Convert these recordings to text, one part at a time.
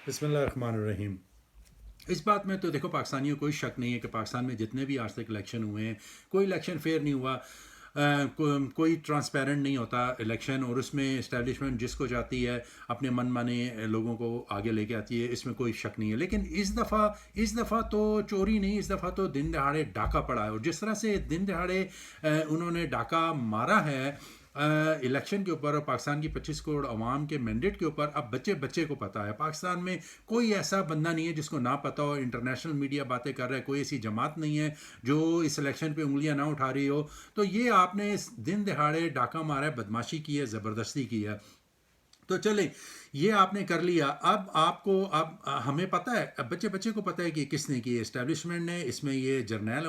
بسم اللہ الرحمن الرحیم۔ اس بات میں تو دیکھو پاکستانیوں کوئی شک نہیں ہے کہ پاکستان میں جتنے بھی آج تک الیکشن ہوئے ہیں کوئی الیکشن فیئر نہیں ہوا، کوئی ٹرانسپیرنٹ نہیں ہوتا الیکشن، اور اس میں اسٹیبلشمنٹ جس کو جاتی ہے اپنے من مانے لوگوں کو آگے لے کے آتی ہے، اس میں کوئی شک نہیں ہے۔ لیکن اس دفعہ تو چوری نہیں، اس دفعہ تو دن دہاڑے ڈاکہ پڑا ہے، اور جس طرح سے دن دہاڑے انہوں نے ڈاکہ مارا ہے الیکشن کے اوپر اور پاکستان کی 25 کروڑ عوام کے مینڈیٹ کے اوپر، اب بچے بچے کو پتا ہے۔ پاکستان میں کوئی ایسا بندہ نہیں ہے جس کو نہ پتا ہو، انٹرنیشنل میڈیا باتیں کر رہا ہے، کوئی ایسی جماعت نہیں ہے جو اس الیکشن پہ انگلیاں نہ اٹھا رہی ہو۔ تو یہ آپ نے دن دہاڑے ڈاکہ مارا ہے، بدماشی کی ہے، زبردستی کی ہے۔ تو چلیں یہ آپ نے کر لیا، اب آپ کو اب ہمیں پتہ ہے، اب بچے بچے کو پتہ ہے کہ کس نے کی ہے، اسٹیبلشمنٹ نے۔ اس میں یہ جرنیل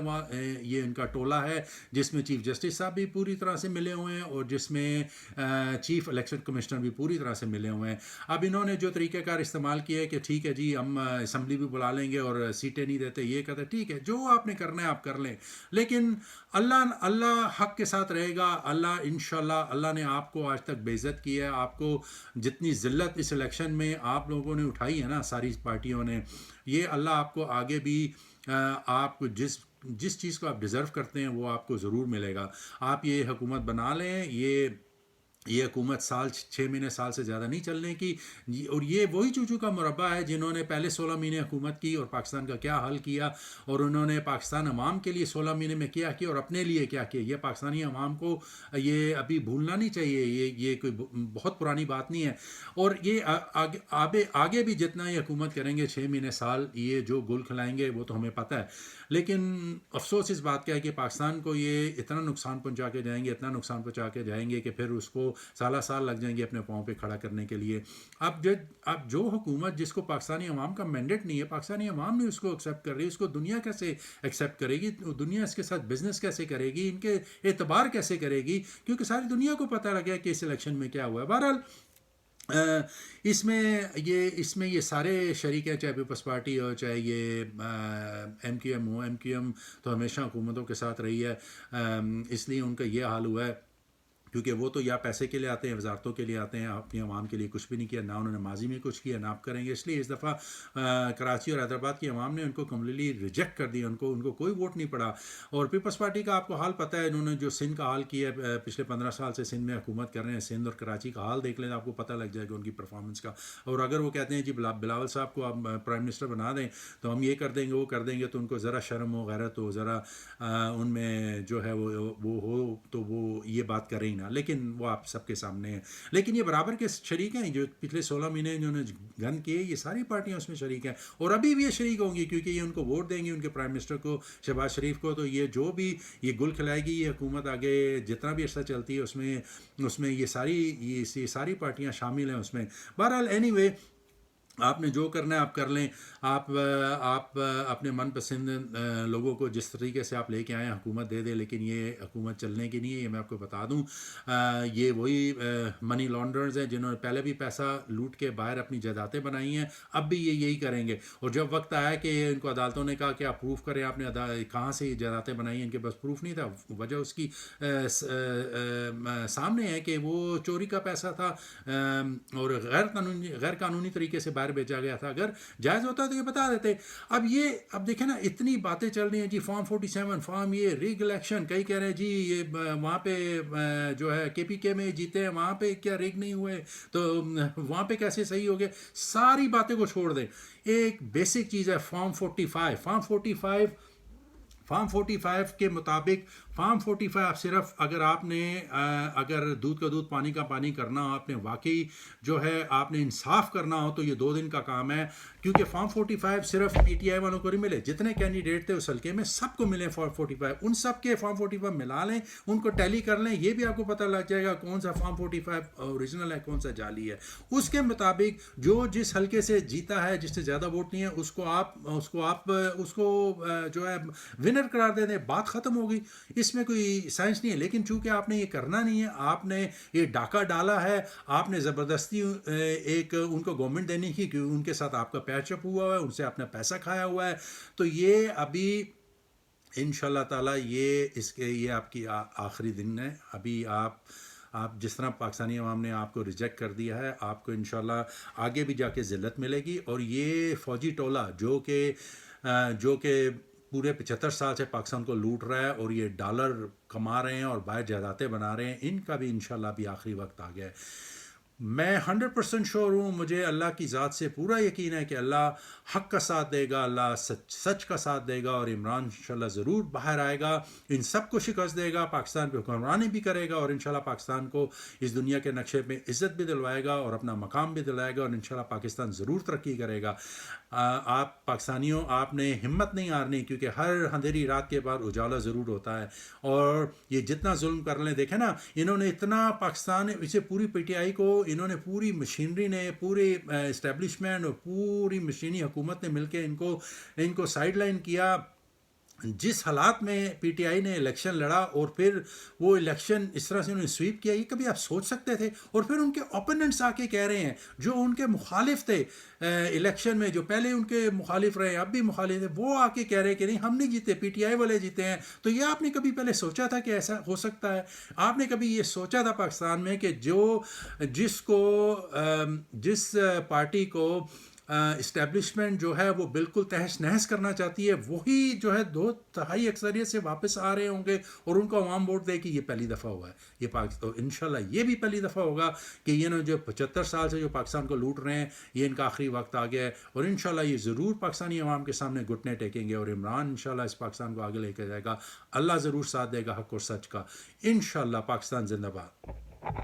یہ ان کا ٹولہ ہے جس میں چیف جسٹس صاحب بھی پوری طرح سے ملے ہوئے ہیں، اور جس میں چیف الیکشن کمشنر بھی پوری طرح سے ملے ہوئے ہیں۔ اب انہوں نے جو طریقہ کار استعمال کیا ہے کہ ٹھیک ہے جی ہم اسمبلی بھی بلا لیں گے اور سیٹیں نہیں دیتے، یہ کہتے ٹھیک ہے جو آپ نے کرنا ہے آپ کر لیں، لیکن اللہ حق کے ساتھ رہے گا۔ اللہ انشاءاللہ، اللہ نے آپ کو آج تک بے عزت کیا ہے، آپ کو جتنی ذلت اس الیکشن میں آپ لوگوں نے اٹھائی ہے نا، ساری پارٹیوں نے، یہ اللہ آپ کو آگے بھی آپ کو جس چیز کو آپ ڈیزرو کرتے ہیں وہ آپ کو ضرور ملے گا۔ آپ یہ حکومت بنا لیں، یہ حکومت 6 مہینے سال سے زیادہ نہیں چلنے کی، اور یہ وہی چوچو کا مربع ہے جنہوں نے پہلے 16 مہینے حکومت کی اور پاکستان کا کیا حل کیا، اور انہوں نے پاکستان عوام کے لیے 16 مہینے میں کیا کیا اور اپنے لیے کیا کیا۔ یہ پاکستانی عوام کو یہ ابھی بھولنا نہیں چاہیے، یہ کوئی بہت پرانی بات نہیں ہے۔ اور یہ آگے بھی جتنا یہ حکومت کریں گے 6 مہینے سال، یہ جو گل کھلائیں گے وہ تو ہمیں پتہ ہے، لیکن افسوس اس بات کا ہے کہ پاکستان کو یہ اتنا نقصان پہنچا کے جائیں گے، اتنا نقصان پہنچا کے جائیں گے کہ پھر اس کو سالہ سال لگ جائیں گے اپنے پاؤں پہ کھڑا کرنے کے لیے۔ اب جو حکومت جس کو پاکستانی عوام کا مینڈیٹ نہیں ہے، پاکستانی عوام نہیں اس کو ایکسیپٹ کر رہی، اس کو دنیا کیسے ایکسیپٹ کرے گی؟ دنیا اس کے ساتھ بزنس کیسے کرے گی؟ ان کے اعتبار کیسے کرے گی؟ کیونکہ ساری دنیا کو پتہ لگ گیا کہ اس الیکشن میں کیا ہوا ہے۔ بہرحال اس میں یہ سارے شریک ہیں، چاہے پیپلز پارٹی ہو، چاہے یہ ایم کیو ایم ہو۔ ایم کیو ایم تو ہمیشہ حکومتوں کے ساتھ رہی ہے، اس لیے ان کا یہ حال ہوا ہے کیونکہ وہ تو یا پیسے کے لیے آتے ہیں، وزارتوں کے لیے آتے ہیں، اپنی عوام کے لیے کچھ بھی نہیں کیا، نہ انہوں نے ماضی میں کچھ کیا، نہ آپ کریں گے۔ اس لیے اس دفعہ کراچی اور حیدرآباد کی عوام نے ان کو کمپلیٹلی ریجیکٹ کر دیا، ان کو کوئی ووٹ نہیں پڑا۔ اور پیپلز پارٹی کا آپ کو حال پتہ ہے، انہوں نے جو سندھ کا حال کیا ہے، پچھلے 15 سال سے سندھ میں حکومت کر رہے ہیں، سندھ اور کراچی کا حال دیکھ لیں آپ کو پتہ لگ جائے گا ان کی پرفارمنس کا۔ اور اگر وہ کہتے ہیں جی بلاول صاحب کو آپ پرائم منسٹر بنا دیں تو ہم یہ کر دیں گے وہ کر دیں گے، تو ان کو ذرا شرم ہو، غیرت ہو، ذرا ان میں جو ہے وہ ہو تو وہ یہ بات کریں ہی نہ، لیکن وہ آپ سب کے سامنے ہیں۔ لیکن یہ برابر کے شریک ہیں، جو پچھلے 16 مہینے انہوں نے گند کیے، یہ ساری پارٹیاں اس میں شریک ہیں، اور ابھی بھی یہ شریک ہوں گی کیونکہ یہ ان کو ووٹ دیں گی، ان کے پرائم منسٹر کو، شہباز شریف کو۔ تو یہ جو بھی یہ گل کھلائے گی یہ حکومت آگے جتنا بھی عرصہ چلتی ہے اس میں یہ ساری پارٹیاں شامل ہیں اس میں۔ بہرحال اینی وے، آپ نے جو کرنا ہے آپ کر لیں، آپ اپنے من پسند لوگوں کو جس طریقے سے آپ لے کے آئیں حکومت دے دیں، لیکن یہ حکومت چلنے کی نہیں ہے، یہ میں آپ کو بتا دوں۔ یہ وہی منی لانڈرز ہیں جنہوں نے پہلے بھی پیسہ لوٹ کے باہر اپنی جائیدادیں بنائی ہیں، اب بھی یہ یہی کریں گے۔ اور جب وقت آیا کہ ان کو عدالتوں نے کہا کہ آپ پروف کریں آپ نے کہاں سے یہ جائیدادیں بنائی ہیں، ان کے پاس پروف نہیں تھا۔ وجہ اس کی سامنے ہے کہ وہ چوری کا پیسہ تھا، اور غیر قانونی طریقے سے باہر بیچا گیا تھا۔ اگر جائز ہوتا تو یہ بتا دیتے۔ اب دیکھیں نا، اتنی باتیں چل رہی ہیں جی، فارم 47 فارم، یہ ریگ الیکشن، کئی کہہ رہے ہیں جی یہ وہاں پہ جو ہے کے پی کے میں جیتے ہیں، وہاں پہ کیا ریگ نہیں ہوئے تو وہاں پہ کیسے صحیح ہو گئے؟ ساری باتیں کو چھوڑ دیں، ایک بیسک چیز ہے فارم 45 کے مطابق۔ فارم 45 صرف اگر دودھ کا دودھ پانی کا پانی کرنا ہو، آپ نے واقعی جو ہے آپ نے انصاف کرنا ہو، تو یہ 2 دن کا کام ہے، کیونکہ فارم 45 صرف پی ٹی آئی والوں کو نہیں ملے، جتنے کینڈیڈیٹ تھے اس حلقے میں سب کو ملے فارم 45، ان سب کے فارم 45 ملا لیں، ان کو ٹیلی کر لیں، یہ بھی آپ کو پتہ لگ جائے گا کون سا فارم 45 اوریجنل ہے، کون سا جعلی ہے۔ اس کے مطابق جو جس حلقے سے جیتا ہے، جس سے زیادہ ووٹ نہیں ہے، اس کو جو ہے ونر قرار دے دیں، بات ختم ہوگی، اس میں کوئی سائنس نہیں ہے۔ لیکن چونکہ آپ نے یہ کرنا نہیں ہے، آپ نے یہ ڈاکہ ڈالا ہے، آپ نے زبردستی ایک ان کو گورنمنٹ دینے کی، کہ ان کے ساتھ آپ کا پیچ اپ ہوا ہے، ان سے آپ نے پیسہ کھایا ہوا ہے، تو یہ ابھی انشاءاللہ تعالی یہ آپ کی آخری دن ہے۔ ابھی آپ جس طرح پاکستانی عوام نے آپ کو ریجیکٹ کر دیا ہے، آپ کو انشاءاللہ آگے بھی جا کے ذلت ملے گی. اور یہ فوجی ٹولہ جو کہ پورے 75 سال سے پاکستان کو لوٹ رہا ہے اور یہ ڈالر کما رہے ہیں اور باہر جائیدادیں بنا رہے ہیں، ان کا بھی انشاءاللہ بھی آخری وقت آ گیا ہے. میں 100% شور ہوں، مجھے اللہ کی ذات سے پورا یقین ہے کہ اللہ حق کا ساتھ دے گا، اللہ سچ کا ساتھ دے گا، اور عمران انشاءاللہ ضرور باہر آئے گا، ان سب کو شکست دے گا، پاکستان پہ حکمرانی بھی کرے گا، اور انشاءاللہ پاکستان کو اس دنیا کے نقشے پہ عزت بھی دلوائے گا اور اپنا مقام بھی دلائے گا، اور انشاءاللہ پاکستان ضرور ترقی کرے گا. آپ پاکستانیوں، آپ نے ہمت نہیں ہارنی، کیونکہ ہر اندھیری رات کے بعد اجالا ضرور ہوتا ہے. اور یہ جتنا ظلم کر لیں، دیکھیں نا، انہوں نے اتنا پاکستان اسے پوری پی ٹی آئی کو، انہوں نے پوری مشینری نے، پوری اسٹیبلشمنٹ اور پوری مشینی حکومت نے مل کے ان کو سائیڈ لائن کیا. جس حالات میں پی ٹی آئی نے الیکشن لڑا اور پھر وہ الیکشن اس طرح سے انہوں نے سویپ کیا، یہ کبھی آپ سوچ سکتے تھے؟ اور پھر ان کے اوپوننٹس آ کے کہہ رہے ہیں جو ان کے مخالف تھے الیکشن میں، جو پہلے ان کے مخالف رہے اب بھی مخالف تھے، وہ آ کے کہہ رہے ہیں کہ نہیں ہم نہیں جیتے، پی ٹی آئی والے جیتے ہیں. تو یہ آپ نے کبھی پہلے سوچا تھا کہ ایسا ہو سکتا ہے؟ آپ نے کبھی یہ سوچا تھا پاکستان میں کہ جس پارٹی کو اسٹیبلشمنٹ جو ہے وہ بالکل تہس نہس کرنا چاہتی ہے، وہی جو ہے 2/3 اکثریت سے واپس آ رہے ہوں گے اور ان کو عوام ووٹ دے کہ یہ پہلی دفعہ ہوا ہے یہ پاکستان. انشاءاللہ یہ بھی پہلی دفعہ ہوگا کہ یہ جو 75 سال سے جو پاکستان کو لوٹ رہے ہیں، یہ ان کا آخری وقت آ گیا ہے، اور انشاءاللہ یہ ضرور پاکستانی عوام کے سامنے گھٹنے ٹیکیں گے، اور عمران انشاءاللہ اس پاکستان کو آگے لے کے جائے گا. اللہ ضرور ساتھ دے گا حق اور سچ کا. انشاءاللہ. پاکستان زندہ باد.